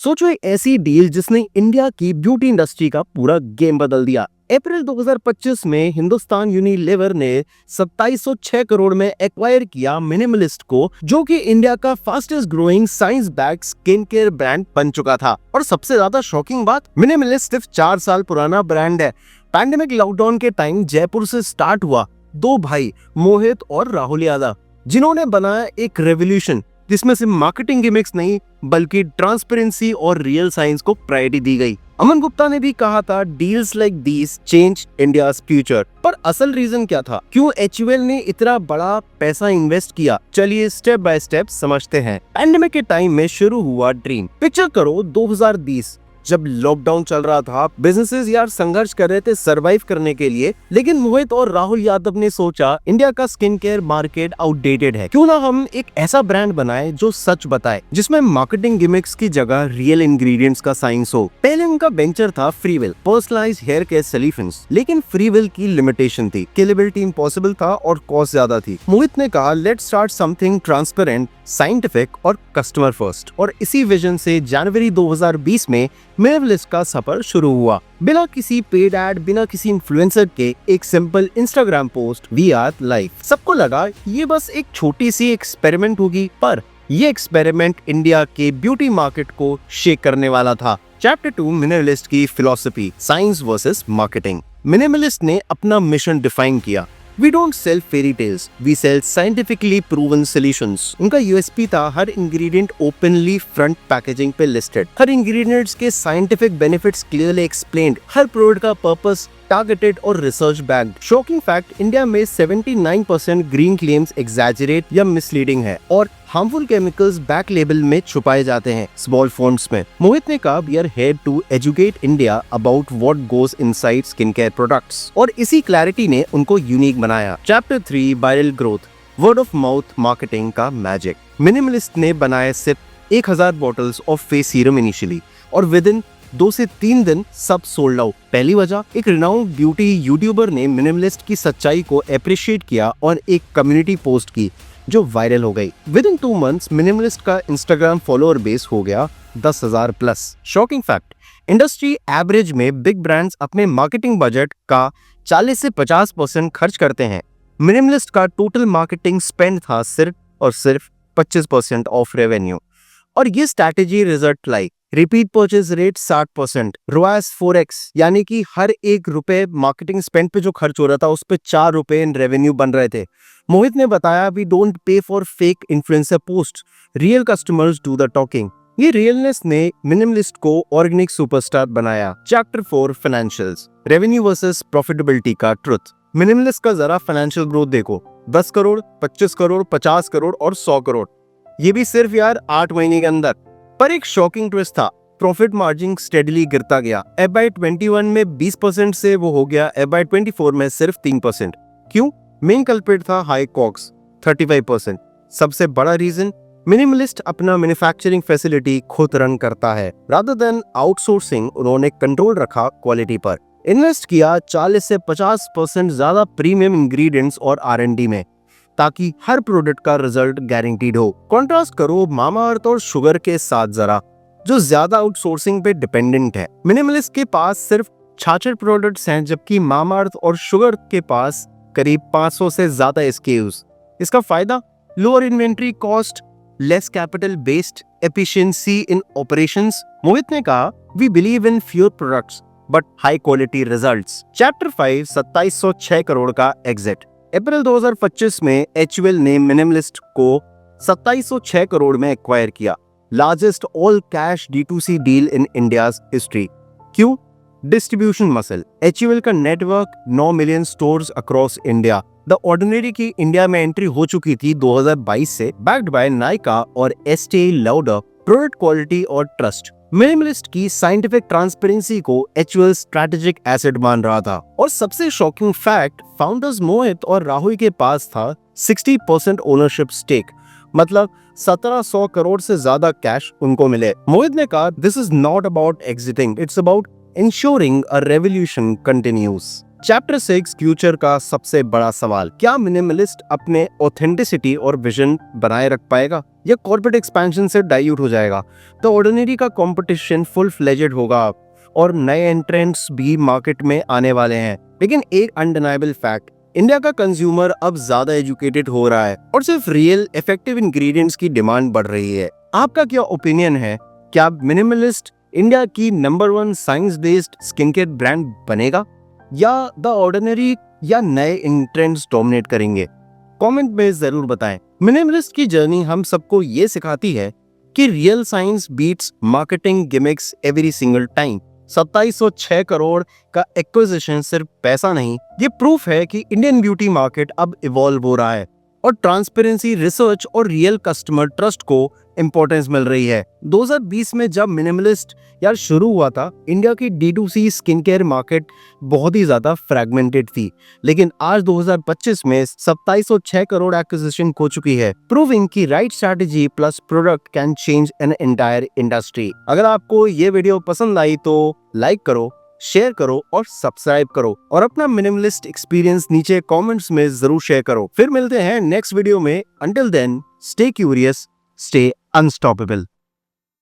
सोचो एक ऐसी डील जिसने इंडिया की ब्यूटी इंडस्ट्री का पूरा गेम बदल दिया। अप्रैल 2025 में हिंदुस्तान यूनिलीवर ने 2706 करोड़ में एक्वायर किया मिनिमलिस्ट को, जो कि इंडिया का fastest growing science back skin care brand बन चुका था। और सबसे ज्यादा शॉकिंग बात, मिनिमलिस्ट सिर्फ 4 साल पुराना ब्रांड है। पैंडेमिक लॉकडाउन के टाइम जयपुर से स्टार्ट हुआ। दो भाई मोहित और राहुल यादव, जिन्होंने बनाया एक रेवोल्यूशन जिसमें सिर्फ मार्केटिंग गिमिक्स नहीं बल्कि ट्रांसपेरेंसी और रियल साइंस को प्रायोरिटी दी गई। अमन गुप्ता ने भी कहा था, deals like these change India's future. पर असल रीजन क्या था, क्यों एचयूएल ने इतना बड़ा पैसा इन्वेस्ट किया? चलिए स्टेप बाय स्टेप समझते हैं। पैंडेमिक के टाइम में शुरू हुआ ड्रीम। पिक्चर करो 2020, जब लॉकडाउन चल रहा था, बिजनेसेस यार संघर्ष कर रहे थे सरवाइव करने के लिए। लेकिन मोहित और राहुल यादव ने सोचा, इंडिया का स्किन केयर मार्केट आउटडेटेड है, क्यों ना हम एक ऐसा ब्रांड बनाए जो सच बताए, जिसमें मार्केटिंग गिमिक्स की जगह रियल इंग्रेडिएंट्स का साइंस हो। पहले उनका वेंचर था फ्रीवेल, पर्सनलाइज्ड हेयर केयर सॉल्यूशंस। लेकिन फ्रीवेल की लिमिटेशन थी, स्केलेबिलिटी इम्पॉसिबल था और कॉस्ट ज्यादा थी। मोहित ने कहा, let's start something transparent, scientific और कस्टमर फर्स्ट। और इसी विजन से जनवरी 2020 में मिनिमलिस्ट का सफर शुरू हुआ। बिना किसी पेड एड, बिना किसी इन्फ्लुएंसर के, एक simple Instagram post, we are life. सबको लगा ये बस एक छोटी सी एक्सपेरिमेंट होगी, पर ये एक्सपेरिमेंट इंडिया के ब्यूटी मार्केट को शेक करने वाला था। चैप्टर 2, मिनिमलिस्ट की philosophy, science versus marketing. Minimalist ने अपना मिशन डिफाइन किया। We don't sell fairy tales, we sell scientifically proven solutions. उनका यूएसपी था, हर इंग्रेडिएंट ओपनली फ्रंट पैकेजिंग पे लिस्टेड, हर इंग्रेडिएंट्स के साइंटिफिक बेनिफिट्स क्लियरली एक्सप्लेन्ड, हर प्रोडक्ट का purpose targeted और research backed. Shocking fact, India में 79% green claims exaggerate या misleading है और हार्मफुल केमिकल्स बैक लेबल में छुपाए जाते हैं स्मॉल फॉन्ट्स में। मोहित ने कहा, we are here to educate India about what goes inside skin care products. और इसी क्लैरिटी ने उनको यूनिक बनाया। Chapter 3, viral growth, word of mouth marketing का मैजिक। मिनिमलिस्ट ने बनाया सिर्फ 1000 bottles of face serum initially, और विद इन 2 से 3 दिन सब सोल्ड आउट। पहली वजह, एक रिनाउंड ब्यूटी यूट्यूबर ने मिनिमलिस्ट की सच्चाई को अप्रिशिएट किया और एक कम्युनिटी पोस्ट की जो वायरल हो गई। विद इन 2 मंथ्स मिनिमलिस्ट का इंस्टाग्राम फॉलोअर बेस हो गया 10,000 plus. Shocking fact, industry average में बिग ब्रांड्स अपने मार्केटिंग बजट का 40 से 50% खर्च करते हैं। मिनिमलिस्ट का टोटल मार्केटिंग स्पेंड था सिर्फ और सिर्फ 25% ऑफ रेवेन्यू। और ये स्ट्रैटेजी रिजल्ट लाई। Repeat purchase rate 60%, ROAS 4x, यानी कि हर 1 रुपए मार्केटिंग स्पेंड पे जो खर्च हो रहा था उस पे 4 रुपए इन रेवेन्यू बन रहे थे। मोहित ने बताया, we don't pay for fake influencer post, real customers do the talking. ये रियलनेस ने मिनिमलिस्ट को ऑर्गेनिक सुपरस्टार बनाया। Chapter 4, financials, revenue versus profitability का ट्रुथ। मिनिमलिस्ट का जरा फाइनेंशियल ग्रोथ देखो, 10 करोड़, 25 करोड़, 50 करोड़ और 100 करोड़, ये भी सिर्फ यार 8 महीने के अंदर। पर एक शॉकिंग ट्विस्ट था, प्रॉफिट मार्जिन स्टेडली गिरता गया। FY21 में 20% से वो हो गया FY24 में सिर्फ 3%। क्यों? मेन कल्प्रिट था हाई कॉक्स 35%। सबसे बड़ा रीजन, मिनिमलिस्ट अपना मैन्युफैक्चरिंग फैसिलिटी खुद रन करता है। रादर देन आउटसोर्सिंग, उन्होंने कंट्रोल रखा क्वालिटी पर। इन्वेस्ट किया 40 से 50% ज्यादा प्रीमियम इंग्रेडिएंट्स और R&D में, ताकि हर प्रोडक्ट का रिजल्ट गारंटीड हो। कॉन्ट्रास्ट करो मामाअर्थ और शुगर के साथ जरा, जो ज्यादा आउटसोर्सिंग पे डिपेंडेंट है। मिनिमलिस्ट के पास सिर्फ 66 प्रोडक्ट्स हैं, जबकि मामाअर्थ और शुगर के पास करीब 500 से ज्यादा SKUs। इसका फायदा, lower inventory cost, less capital based, efficiency in operations. Mohit ने कहा, we believe in fewer products but high quality results. Chapter 5, 2706 crore का एग्जिट। अप्रैल 2025 में एचयूएल ने मिनिमलिस्ट को 2706 करोड़ में एक्वायर किया, largest all cash D2C deal in India's हिस्ट्री। क्यों? Distribution muscle. एचयूएल का network 9 million stores across India. The Ordinary की इंडिया में एंट्री हो चुकी थी 2022 से, बैक्ड बाय नाइका और एस्टे लाउडर, प्रोडक्ट क्वालिटी और ट्रस्ट। मिनिमलिस्ट की साइंटिफिक ट्रांसपेरेंसी को एचयूएल स्ट्रैटेजिक एसेट मान रहा था। और सबसे शॉकिंग फैक्ट, फाउंडर्स मोहित और राहुल के पास था 60% ओनरशिप स्टेक, मतलब 1700 करोड़ से ज्यादा कैश उनको मिले। मोहित ने कहा, this is not about exiting, it's about ensuring a revolution continues. Chapter 6, future का सबसे बड़ा सवाल, क्या मिनिमलिस्ट अपने ऑथेंटिसिटी और विजन बनाए रख पाएगा या कॉर्पोरेट एक्सपेंशन से डाइल्यूट हो जाएगा। तो ऑर्डिनरी का कंपटीशन फुल फ्लेजेड होगा और नए एंट्रेंट्स भी मार्केट में आने वाले हैं। लेकिन एक अनडिनाइबल फैक्ट, इंडिया का कंज्यूमर अब ज्यादा एजुकेटेड हो रहा है और सिर्फ रियल इफेक्टिव इंग्रेडिएंट्स की डिमांड बढ़ रही है। आपका क्या ओपिनियन है? क्या मिनिमलिस्ट इंडिया की number 1 science based skin care brand बनेगा या द ऑर्डिनरी या नए एंट्रेंट्स डोमिनेट करेंगे? कमेंट में जरूर बताएं। मिनिमलिस्ट की जर्नी हम सबको ये सिखाती है कि real science beats marketing gimmicks every single time. 2706 crore का एक्विजिशन सिर्फ पैसा नहीं, ये प्रूफ है कि इंडियन ब्यूटी मार्केट अब इवॉल्व हो रहा है और ट्रांसपेरेंसी, रिसर्च और रियल कस्टमर ट्रस्ट को इंपॉर्टेंस मिल रही है। 2020 में जब मिनिमलिस्ट शुरू हुआ था, इंडिया की D2C स्किन केयर मार्केट बहुत ही ज्यादा फ्रैगमेंटेड थी, लेकिन आज 2025 में 2706 करोड़ एक्विजिशन हो चुकी है, प्रूविंग कि right strategy plus product can change an entire industry. अगर आपको ये वीडियो पसंद आई तो लाइक करो, शेयर करो और सब्सक्राइब करो और अपना मिनिमलिस्ट एक्सपीरियंस नीचे कमेंट्स में जरूर शेयर करो। फिर मिलते हैं नेक्स्ट वीडियो में। Until then, stay curious, stay unstoppable.